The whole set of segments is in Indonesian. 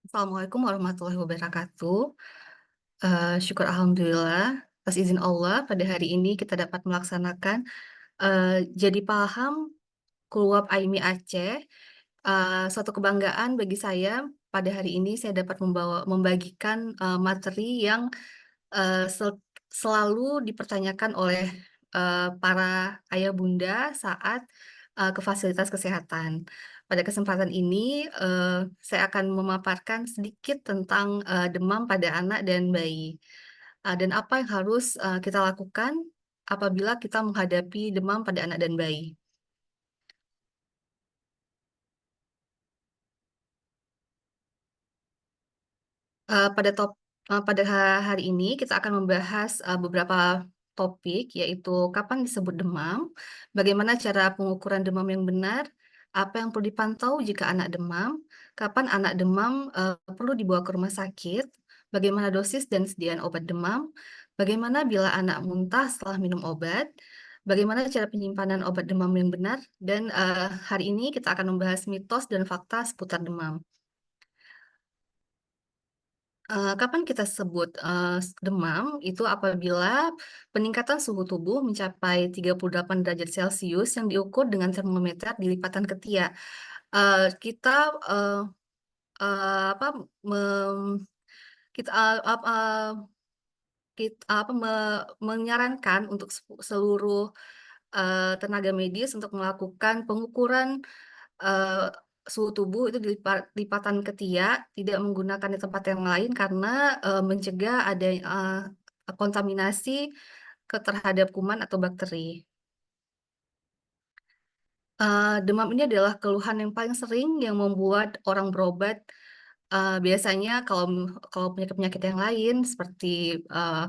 Assalamualaikum warahmatullahi wabarakatuh. Syukur alhamdulillah atas izin Allah pada hari ini kita dapat melaksanakan, Jadi Paham Keluap Aimi Aceh. Suatu kebanggaan bagi saya pada hari ini saya dapat membagikan, materi yang, selalu dipertanyakan oleh, para ayah bunda saat, ke fasilitas kesehatan. Pada kesempatan ini, saya akan memaparkan sedikit tentang, demam pada anak dan bayi, dan apa yang harus, kita lakukan apabila kita menghadapi demam pada anak dan bayi. Pada hari ini kita akan membahas, beberapa topik, yaitu kapan disebut demam, bagaimana cara pengukuran demam yang benar, apa yang perlu dipantau jika anak demam, kapan anak demam, perlu dibawa ke rumah sakit, bagaimana dosis dan sediaan obat demam, bagaimana bila anak muntah setelah minum obat, bagaimana cara penyimpanan obat demam yang benar, dan, hari ini kita akan membahas mitos dan fakta seputar demam. Kapan kita sebut, demam, itu apabila peningkatan suhu tubuh mencapai 38 derajat Celcius yang diukur dengan termometer di lipatan ketiak. Kita, eee eee, apa, mem kita, eee, ap eee, kit apa, me menyarankan untuk seluruh, tenaga medis untuk melakukan pengukuran Eee, suhu tubuh itu lipatan ketiak, tidak menggunakan di tempat yang lain karena, mencegah kontaminasi terhadap kuman atau bakteri. Demam ini adalah keluhan yang paling sering yang membuat orang berobat, biasanya kalau penyakit-penyakit yang lain seperti,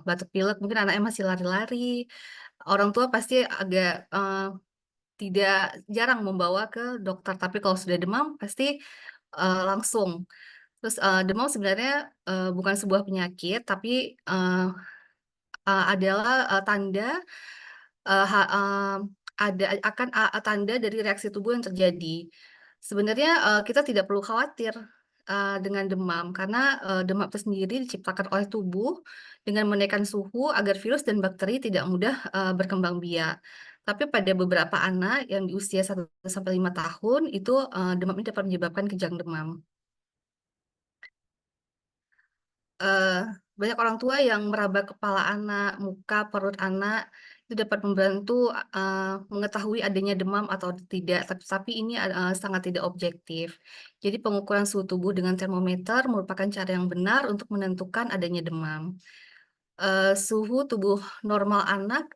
batuk pilek mungkin anaknya masih lari-lari, orang tua pasti agak, tidak jarang membawa ke dokter, tapi kalau sudah demam pasti, langsung. Terus, demam sebenarnya, bukan sebuah penyakit, tapi, adalah, tanda, eee, ha ada akan tanda dari reaksi tubuh yang terjadi. Sebenarnya, kita tidak perlu khawatir, dengan demam, karena, demam itu sendiri diciptakan oleh tubuh dengan menaikkan suhu agar virus dan bakteri tidak mudah, berkembang biak. Tapi pada beberapa anak yang di usia 1 sampai 5 tahun itu, demam ini dapat menyebabkan kejang demam. Eee, Banyak orang tua yang meraba kepala anak, muka, perut anak, itu dapat membantu, mengetahui adanya demam atau tidak, tapi ini sangat tidak objektif. Jadi pengukuran suhu tubuh dengan termometer merupakan cara yang benar untuk menentukan adanya demam. Suhu tubuh normal anak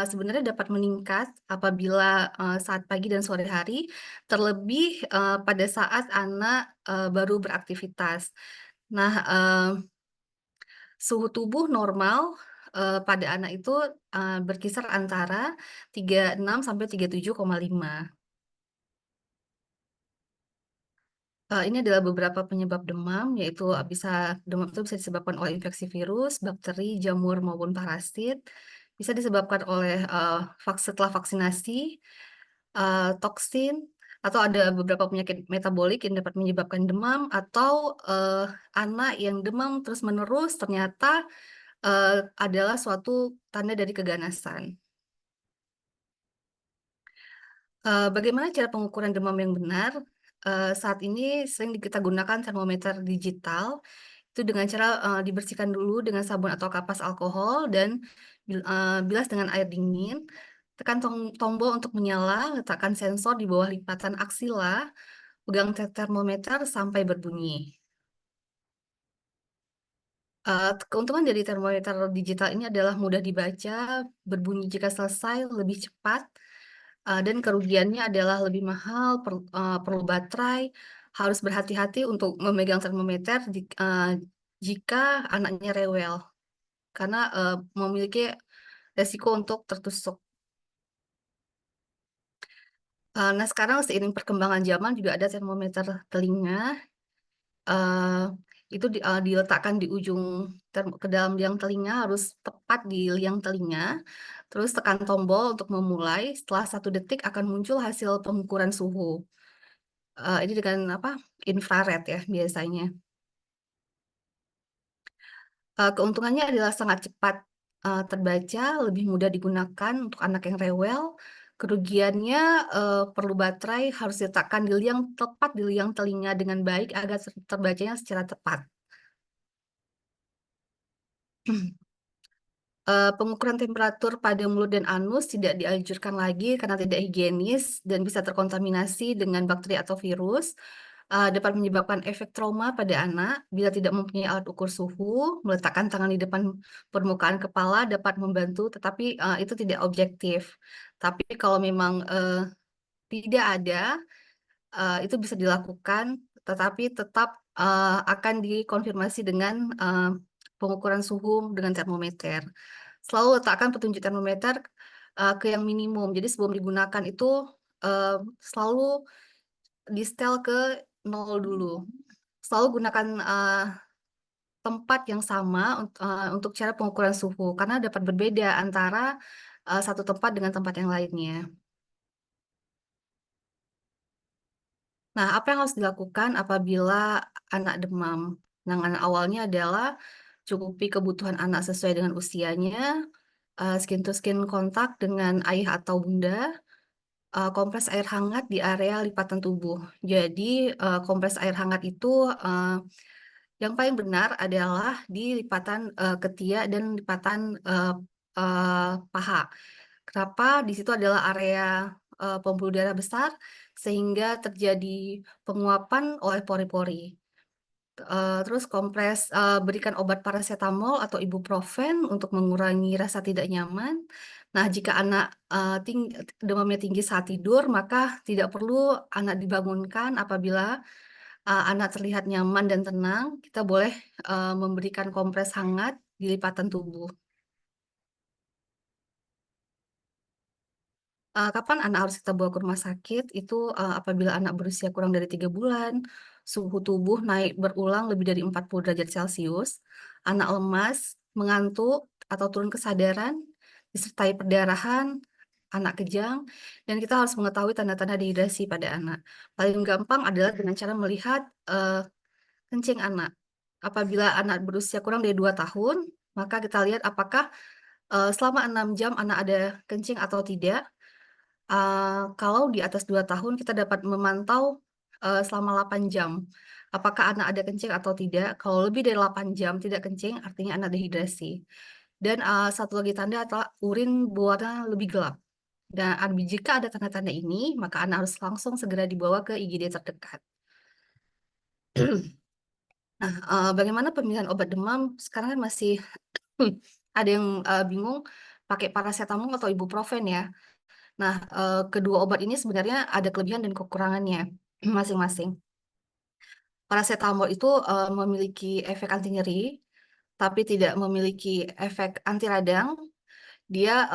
sebenarnya dapat meningkat apabila, saat pagi dan sore hari, terlebih, pada saat anak, baru beraktivitas. Nah, suhu tubuh normal, pada anak itu, berkisar antara 36 sampai 37,5. Ini adalah beberapa penyebab demam, yaitu, demam itu bisa disebabkan oleh infeksi virus, bakteri, jamur, maupun parasit. Bisa disebabkan oleh, setelah vaksinasi, toksin, atau ada beberapa penyakit metabolik yang dapat menyebabkan demam, atau, anak yang demam terus-menerus ternyata adalah suatu tanda dari keganasan. Bagaimana cara pengukuran demam yang benar? Saat ini sering kita gunakan termometer digital, itu dengan cara, dibersihkan dulu dengan sabun atau kapas alkohol dan bilas dengan air dingin, tekan tombol untuk menyala, letakkan sensor di bawah lipatan aksila, pegang termometer sampai berbunyi. Keuntungan dari termometer digital ini adalah mudah dibaca, berbunyi jika selesai, lebih cepat, dan kerugiannya adalah lebih mahal, perlu baterai, harus berhati-hati untuk memegang termometer jika anaknya rewel, karena, memiliki resiko untuk tertusuk. Nah sekarang seiring perkembangan zaman juga ada termometer telinga. Eee, itu diletakkan di ujung ke dalam liang telinga, harus tepat di liang telinga, terus tekan tombol untuk memulai, setelah 1 detik akan muncul hasil pengukuran suhu. Ini dengan infrared ya biasanya. Keuntungannya adalah sangat cepat terbaca, lebih mudah digunakan untuk anak yang rewel. Kerugiannya perlu baterai, harus diletakkan di liang tepat di liang telinga dengan baik agar terbacanya secara tepat. Pengukuran temperatur pada mulut dan anus tidak dianjurkan lagi karena tidak higienis dan bisa terkontaminasi dengan bakteri atau virus. Dapat menyebabkan efek trauma pada anak bila tidak mempunyai alat ukur suhu. Meletakkan tangan di depan permukaan kepala dapat membantu, tetapi itu tidak objektif. Tapi kalau memang tidak ada, itu bisa dilakukan, tetapi tetap akan dikonfirmasi dengan pengukuran suhu dengan termometer. Selalu letakkan petunjuk termometer ke yang minimum. Jadi sebelum digunakan itu eh, selalu di setel ke 0 dulu. Selalu gunakan tempat yang sama untuk cara pengukuran suhu, karena dapat berbeda antara satu tempat dengan tempat yang lainnya. Nah, apa yang harus dilakukan apabila anak demam? Penanganan awalnya adalah cukupi kebutuhan anak sesuai dengan usianya, skin to skin kontak dengan ayah atau bunda, kompres air hangat di area lipatan tubuh. Jadi, kompres air hangat itu eh, yang paling benar adalah di lipatan ketiak dan lipatan paha. Kenapa? Di situ adalah area pembuluh darah besar sehingga terjadi penguapan oleh pori-pori. Terus berikan obat paracetamol atau ibuprofen untuk mengurangi rasa tidak nyaman. Nah, jika anak demamnya tinggi saat tidur, maka tidak perlu anak dibangunkan apabila anak terlihat nyaman dan tenang. Kita boleh memberikan kompres hangat di lipatan tubuh. Kapan anak harus kita bawa ke rumah sakit? Itu apabila anak berusia kurang dari 3 bulan, suhu tubuh naik berulang lebih dari 40 derajat Celcius, anak lemas, mengantuk, atau turun kesadaran, disertai perdarahan, anak kejang, dan kita harus mengetahui tanda-tanda dehidrasi pada anak. Paling gampang adalah dengan cara melihat kencing anak. Apabila anak berusia kurang dari 2 tahun, maka kita lihat apakah selama 6 jam anak ada kencing atau tidak. Kalau di atas 2 tahun, kita dapat memantau selama 8 jam. Apakah anak ada kencing atau tidak. Kalau lebih dari 8 jam tidak kencing, artinya anak dehidrasi. Dan satu lagi tanda adalah urin berwarna lebih gelap. Dan jika ada tanda-tanda ini, maka anak harus langsung segera dibawa ke IGD terdekat. Nah, bagaimana pemilihan obat demam? Sekarang kan masih ada yang bingung pakai paracetamol atau ibuprofen ya. Nah, kedua obat ini sebenarnya ada kelebihan dan kekurangannya masing-masing. Paracetamol itu memiliki efek anti nyeri, tapi tidak memiliki efek anti radang. Dia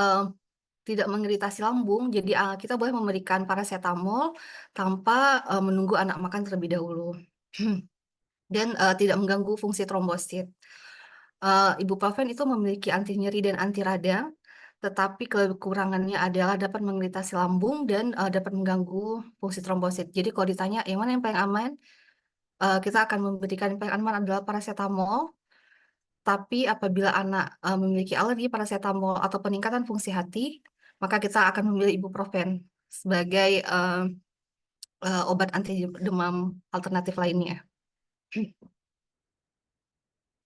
tidak mengiritasi lambung, jadi kita boleh memberikan paracetamol tanpa menunggu anak makan terlebih dahulu. Dan tidak mengganggu fungsi trombosit. Ibuprofen itu memiliki anti nyeri dan anti radang, tetapi kekurangannya adalah dapat mengiritasi lambung dan dapat mengganggu fungsi trombosit. Jadi kalau ditanya yang mana yang paling aman, kita akan memberikan yang paling aman adalah paracetamol. Tapi apabila anak memiliki alergi paracetamol atau peningkatan fungsi hati, maka kita akan memilih ibuprofen sebagai obat anti demam alternatif lainnya.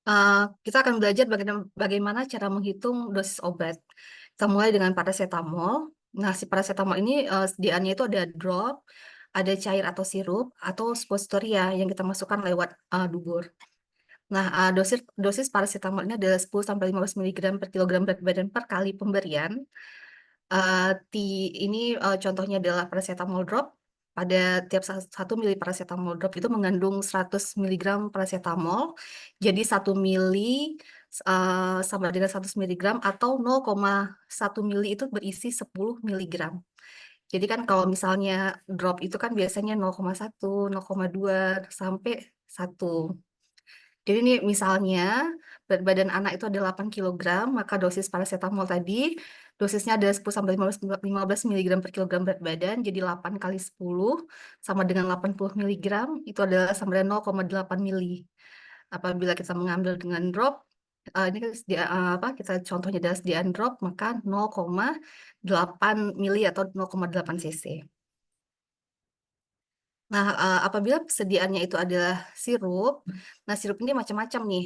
Uh, Kita akan belajar bagaimana cara menghitung dosis obat. Kita mulai dengan paracetamol. Nah, si paracetamol ini sediaannya itu ada drop, ada cair atau sirup, atau suppositoria yang kita masukkan lewat dubur. Nah, dosis dosis paracetamol ini adalah 10 sampai 15 mg per kilogram berat badan per kali pemberian. Ini contohnya adalah paracetamol drop. Pada tiap 1 mili paracetamol drop itu mengandung 100 mg paracetamol. Jadi 1 mili sama dengan 100 mg atau 0,1 mili itu berisi 10 mg. Jadi kan kalau misalnya drop itu kan biasanya 0,1, 0,2 sampai 1. Jadi ini misalnya berat badan anak itu ada 8 kilogram, maka dosis paracetamol tadi dosisnya ada 10 sampai 15 mg per kilogram berat badan, jadi 8 kali 10 sama dengan 80 mg, itu adalah sama dengan 0,8 mili. Apabila kita mengambil dengan drop, Ini kan apa, kita contohnya adalah sediaan drop, maka 0,8 mili atau 0,8 cc. Nah, apabila persediaannya itu adalah sirup, nah sirup ini macam-macam nih,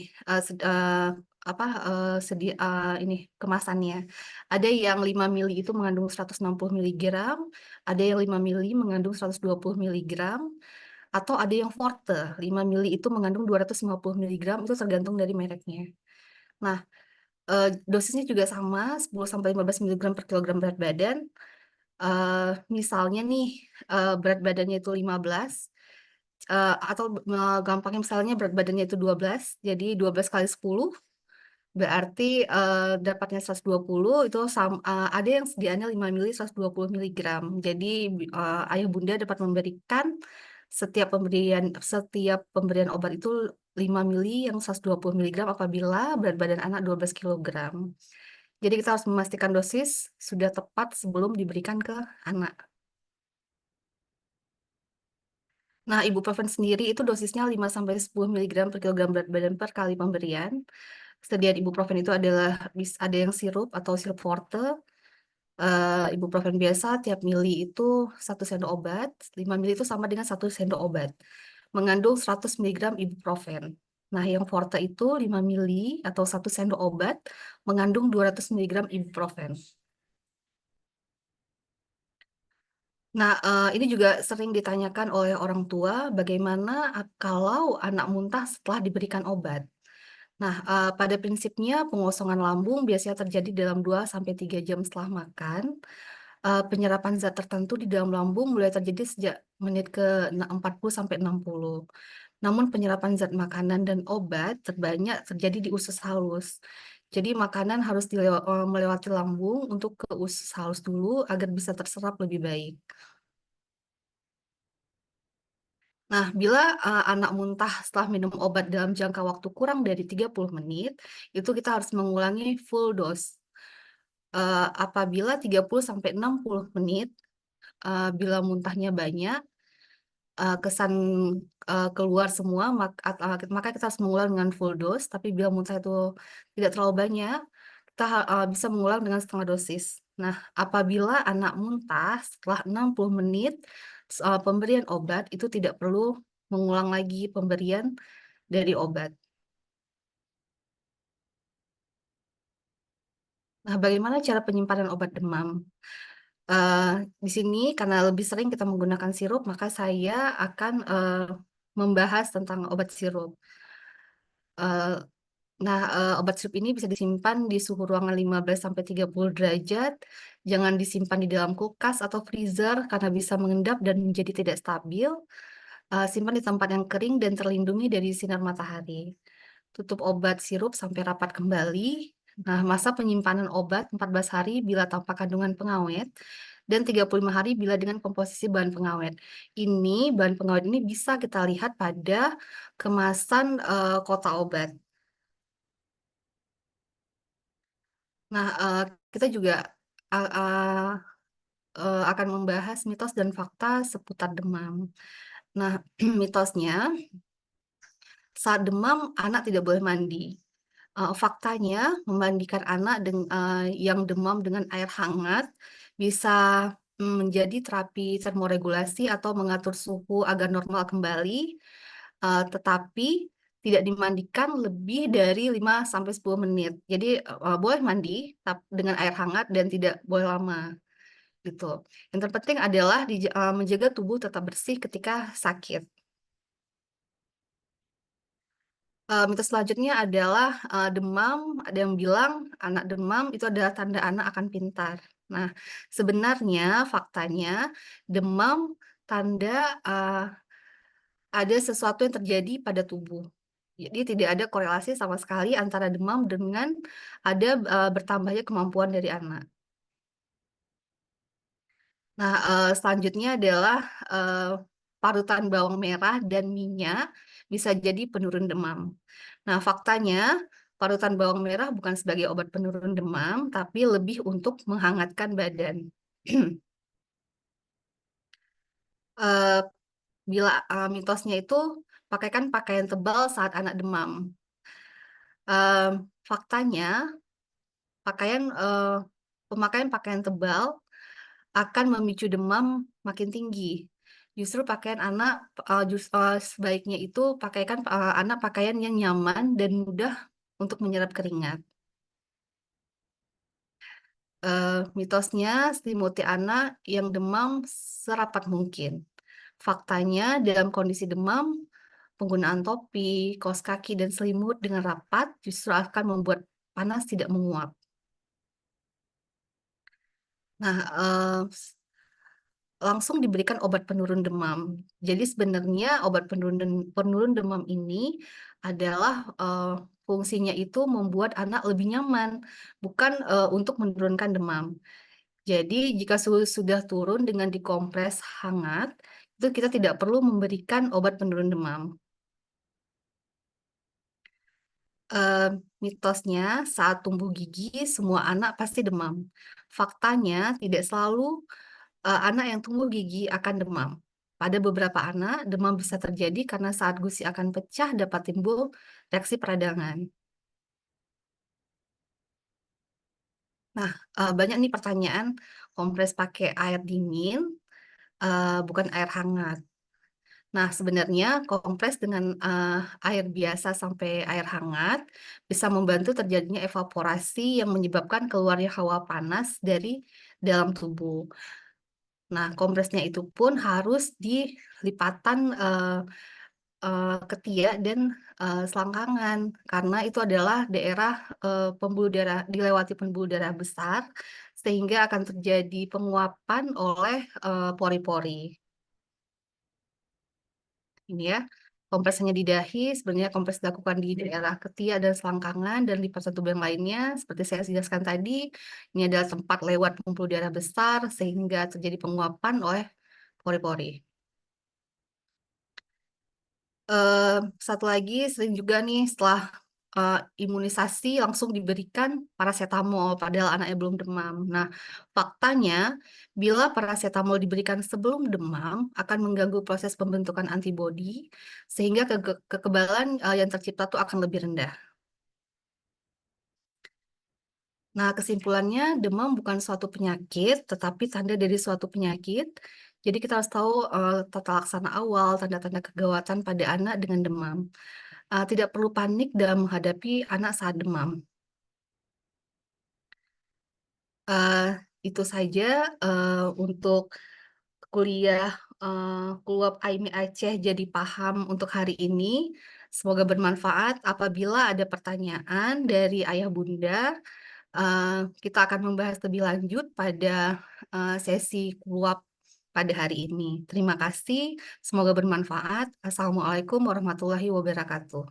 apa, ini kemasannya. Ada yang 5 mili itu mengandung 160 miligram, ada yang 5 mili mengandung 120 miligram, atau ada yang forte, 5 mili itu mengandung 250 miligram, itu tergantung dari mereknya. Nah, dosisnya juga sama, 10 sampai 15 miligram per kilogram berat badan. Misalnya nih, berat badannya itu 15, atau gampangnya misalnya berat badannya itu 12, jadi 12 kali 10 berarti dapatnya 120 itu ada yang sediaannya 5 mili 120 miligram. Jadi ayah bunda dapat memberikan setiap pemberian obat itu 5 mili yang 120 miligram apabila berat badan anak 12 kilogram. Jadi kita harus memastikan dosis sudah tepat sebelum diberikan ke anak. Nah, ibuprofen sendiri itu dosisnya 5 sampai 10 miligram per kilogram berat badan per kali pemberian. Sediaan ibuprofen itu adalah ada yang sirup atau sirup forte. Ibuprofen biasa tiap mili itu 1 sendok obat, 5 mili itu sama dengan 1 sendok obat. Mengandung 100 miligram ibuprofen. Nah, yang forte itu 5 mili atau 1 sendok obat mengandung 200 miligram ibuprofen. Nah, ini juga sering ditanyakan oleh orang tua, bagaimana kalau anak muntah setelah diberikan obat. Nah, pada prinsipnya pengosongan lambung biasanya terjadi dalam 2 sampai 3 jam setelah makan. Penyerapan zat tertentu di dalam lambung mulai terjadi sejak menit ke 40 sampai 60. Namun penyerapan zat makanan dan obat terbanyak terjadi di usus halus. Jadi makanan harus melewati lambung untuk ke usus halus dulu agar bisa terserap lebih baik. Nah, bila anak muntah setelah minum obat dalam jangka waktu kurang dari 30 menit, itu kita harus mengulangi full dose. Apabila 30 sampai 60 menit, bila muntahnya banyak, kesan keluar semua, maka kita harus mengulang dengan full dose. Tapi bila muntah itu tidak terlalu banyak, kita bisa mengulang dengan setengah dosis. Nah, apabila anak muntah setelah 60 menit pemberian obat, itu tidak perlu mengulang lagi pemberian dari obat. Nah, bagaimana cara penyimpanan obat demam? Eh, di sini karena lebih sering kita menggunakan sirup, maka saya akan membahas tentang obat sirup. Eh, nah, obat sirup ini bisa disimpan di suhu ruangan 15 sampai 30 derajat. Jangan disimpan di dalam kulkas atau freezer karena bisa mengendap dan menjadi tidak stabil. Simpan di tempat yang kering dan terlindungi dari sinar matahari. Tutup obat sirup sampai rapat kembali. Nah, masa penyimpanan obat 14 hari bila tanpa kandungan pengawet dan 35 hari bila dengan komposisi bahan pengawet. Bahan pengawet ini bisa kita lihat pada kemasan kotak obat. Nah, kita juga uh, uh, akan membahas mitos dan fakta seputar demam. Nah, mitosnya, saat demam, anak tidak boleh mandi. Faktanya, memandikan anak yang demam dengan air hangat bisa menjadi terapi termoregulasi atau mengatur suhu agar normal kembali, tetapi tidak dimandikan lebih dari 5 sampai 10 menit. Jadi, boleh mandi dengan air hangat dan tidak boleh lama gitu. Yang terpenting adalah menjaga tubuh tetap bersih ketika sakit. Mitos selanjutnya adalah demam. Ada yang bilang anak demam itu adalah tanda anak akan pintar. Nah, sebenarnya faktanya demam tanda uh, ada sesuatu yang terjadi pada tubuh. Jadi tidak ada korelasi sama sekali antara demam dengan ada bertambahnya kemampuan dari anak. Nah, selanjutnya adalah eh, parutan bawang merah dan minyak bisa jadi penurun demam. Nah, faktanya parutan bawang merah bukan sebagai obat penurun demam, tapi lebih untuk menghangatkan badan. Eh, Bila mitosnya itu pakaikan pakaian tebal saat anak demam. Faktanya, pakaian pemakaian pakaian tebal akan memicu demam makin tinggi. Justru pakaian anak sebaiknya itu pakaikan anak pakaian yang nyaman dan mudah untuk menyerap keringat. Mitosnya selimuti anak yang demam serapat mungkin. Faktanya, dalam kondisi demam, penggunaan topi, kaos kaki, dan selimut dengan rapat justru akan membuat panas tidak menguap. Nah, langsung diberikan obat penurun demam. Jadi sebenarnya obat penurun demam ini adalah fungsinya itu membuat anak lebih nyaman, bukan untuk menurunkan demam. Jadi jika suhu sudah turun dengan dikompres hangat, itu kita tidak perlu memberikan obat penurun demam. Eh, Mitosnya saat tumbuh gigi semua anak pasti demam. Faktanya tidak selalu anak yang tumbuh gigi akan demam. Pada beberapa anak, demam bisa terjadi karena saat gusi akan pecah dapat timbul reaksi peradangan. Nah, banyak nih pertanyaan, kompres pakai air dingin, bukan air hangat. Nah, sebenarnya kompres dengan air biasa sampai air hangat bisa membantu terjadinya evaporasi yang menyebabkan keluarnya hawa panas dari dalam tubuh. Nah, kompresnya itu pun harus di lipatan ketiak dan selangkangan karena itu adalah daerah pembuluh darah dilewati pembuluh darah besar sehingga akan terjadi penguapan oleh pori-pori. Ini ya, kompres hanya di dahi, sebenarnya kompres dilakukan di daerah ketiak dan selangkangan dan lipatan tubuh yang lainnya. Seperti saya jelaskan tadi, ini adalah tempat lewat pembuluh darah besar sehingga terjadi penguapan oleh pori-pori. eh, Satu lagi sering juga nih setelah eh, imunisasi langsung diberikan paracetamol padahal anaknya belum demam. Nah, faktanya bila paracetamol diberikan sebelum demam akan mengganggu proses pembentukan antibodi sehingga kekebalan yang tercipta tuh akan lebih rendah. Nah, kesimpulannya demam bukan suatu penyakit tetapi tanda dari suatu penyakit. Jadi kita harus tahu tata laksana awal, tanda-tanda kegawatan pada anak dengan demam. Tidak perlu panik dalam menghadapi anak saat demam. Eh, itu saja untuk kuliah eh, Keluap Aimi Aceh jadi paham untuk hari ini. Semoga bermanfaat. Apabila ada pertanyaan dari ayah bunda, eh, kita akan membahas lebih lanjut pada sesi Keluap pada hari ini. Terima kasih. Semoga bermanfaat. Assalamualaikum warahmatullahi wabarakatuh.